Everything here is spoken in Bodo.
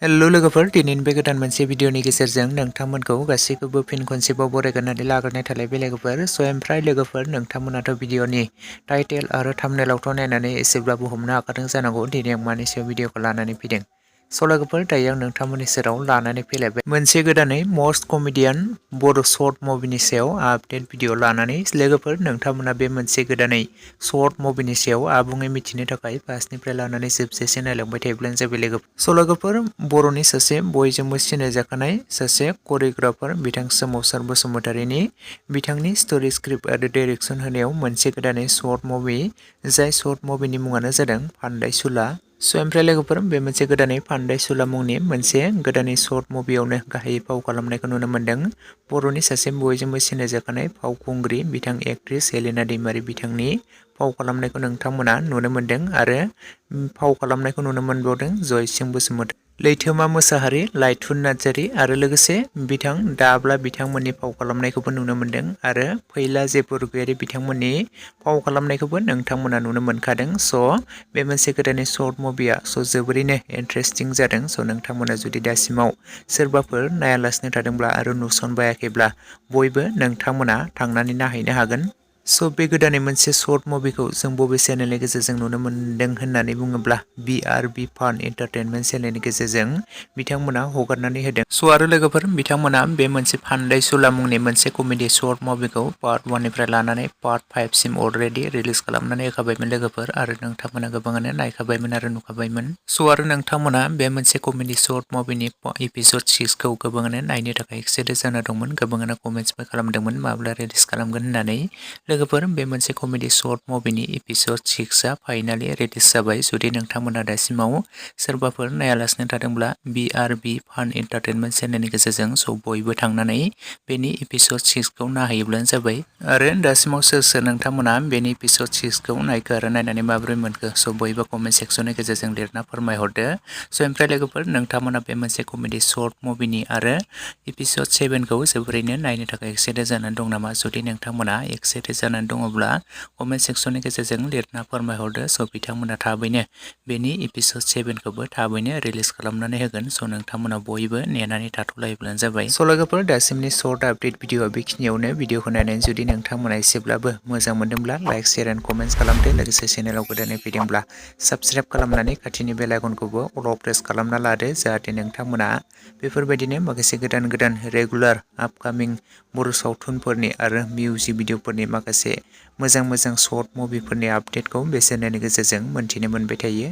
हेल' लोगोफोर, दिनैनि बे गोदान मोनसे भिडिअनि गेजेरजों नोंथांमोनखौ गासैखौबो फिन खनसेबाव बरायग्रोनानै लाग्रोनाय थालायबाय लोगोफोर। ओमफ्राय लोगोफोर, नोंथांमोनाथ' भिडिअनि टाइटेल आरो थाम्बनेइलावथ' नायनानै एसेब्लाबो हमनो हाखादों जानांगौ दिनै आं मानि सायाव भिडिअखौ लानानै फैदों। लोगोफोर, दायो आं नोंथांमोननि सेराव लानानै फैलायबाय मोनसे गोदानै मस्ट कमेडियान बर' शर्ट मुभिनि सायाव आपडेट भिडिअ लानानै। लोगोफोर, नोंथांमोना बे मोनसे गोदानै शर्ट मुभिनि सायाव आबुङै मिथिनो थाखाय फार्स्टनिफ्राय लानानै जोबजासे नायलांबाय थायोब्लानो जाबाय लोगोफोर। लोगोफोर, बर'नि सासे बयजोंबो सिनायजाखानाय सासे करिय'ग्राफार बिथां सोमावसार बसुमतारीनि बिथांनि स्ट'रि स्क्रिप्ट आरो डाइरेक्सन होनायाव मोनसे गोदानै शर्ट मुभि, जाय शर्ट मुभिनि मुङानो जादों फान्दायसुला। ओमफ्राय लोगोफोर, बे मोनसे गोदानै फान्दायसुला मुंनि मोनसे गोदानै शर्ट मुभियावनो गाहायै फाव खालामनायखौ नुनो मोन्दों बर'नि सासे बयजोंबो सिनायजाखानाय फावखुंग्रि बिथां एक्ट्रेस हेलेना दैमारि बिथांनि फाव खालामनायखौ नोंथांमोना नुनो मोन्दों आरो फाव खालामनायखौ नुनो मोनबावदों जयसिं बसुमतारी, लैथोमा मोसाहारि, लाइथुन नार्जारी आरो लोगोसे बिथां दाब्ला बिथांमोननि फाव खालामनायखौबो नुनो मोन्दों आरो फैला जे बरगयारी बिथांमोननि फाव खालामनायखौबो नोंथांमोना नुनो मोनखादों। बे मोनसे गोदानै शर्ट मुभिया जोबोरैनो इन्टारेस्टिं जादों। नोंथांमोना जुदि दासिमाव सोरबाफोर नायालासिनो थादोंब्ला आरो नुसनबायाखैब्ला बयबो नोंथांमोना थांनानै नायहैनो हागोन। बे गोदानै मोनसे शर्ट मुभिखौ जों बबे चेनेलनि गेजेरजों नुनो मोन्दों होननानै बुङोब्ला BRB फान एन्टारटेनमेन्ट चेनेलनि गेजेरजों बिथांमोना हगारनानै होदों। आरो लोगोफोर, बिथांमोना बे मोनसे फान्दायसुला मुंनि मोनसे कमेडि शर्ट मुभिखौ पार्ट 1 निफ्राय लानानै पार्ट 5 सिम अलरेडि रिलिज खालामनानै होखाबायमोन लोगोफोर, आरो नोंथांमोना गोबाङानो नायखाबायमोन आरो नुखाबायमोन। आरो नोंथांमोना बे मोनसे कमेडि शर्ट मुभिनि एपिसड 6 खौ गोबाङानो नायनो थाखाय एक्साइटेड जाना दंमोन। गोबाङानो कमेन्ट्सबो खालामदोंमोन माब्ला रिलिज खालामगोन होननानै। लोगोफोर, बे मोनसे कमेडि शर्ट मुभिनि एपिसड 6 आ फाइनालि रिलिज जाबाय। जुदि नोंथांमोना दासिमाव सोरबाफोर नायालासिनो थादोंब्ला BRB फान एन्टारटेनमेन्ट चेनेलनि गेजेरजों बयबो थांनानै बेनि एपिसड 6 खौ नायहैब्लानो जाबाय। आरो दासिमाव सोर सोर नोंथांमोना बेनि एपिसड 6 खौ नायखो आरो नायनानै माबोरै मोनखो, बयबो कमेन्ट सेक्सननि गेजेरजों लिरना फोरमायहरदो। ओमफ्राय लोगोफोर, नोंथांमोना बे मोनसे कमेडि शर्ट मुभिनि आरो एपिसड 7 खौ जोबोरैनो नायनो थाखाय एक्साइटेड जानानै दं नामा? जुदि नोंथांमोना एक्साइटेड जानानै दङब्ला कमेन्ट सेक्सननि गेजेरजों लिरना फोरमायहरदो। बिथांमोना थाबैनो बेनि एपिसड 7 खौबो थाबैनो रिलिज खालामनानै होगोन। नोंथांमोना बयबो नेनानै थाथ'लायोब्लानो जाबाय। लोगोफोर, दासिमनि शर्ट आपडेट भिडिअआ बेखिनियावनो। भिडिअखौ नायनानै जुदि नोंथांमोना एसेब्लाबो मोजां मोनदोंब्ला लाइक, शेयार एन्ड कमेन्ट्स खालामदो। लोगोसे चेनेलाव गोदानै फैदोंब्ला साबस्क्राइब खालामनानै खाथिनि बेल आइकनखौबो अल प्रेस खालामना लादो, जाहाथे नोंथांमोना बेफोरबायदिनो माखासे गोदान गोदान रेगुलार आपकामिं बर' सावथुनफोरनि आरो मिउजिक भिडिअफोरनि माखासे मोजां मोजां शर्ट मुभिफोरनि आपडेटखौ बे चेनेलनि गेजेरजों मोन्थिनो मोनबाय थायो।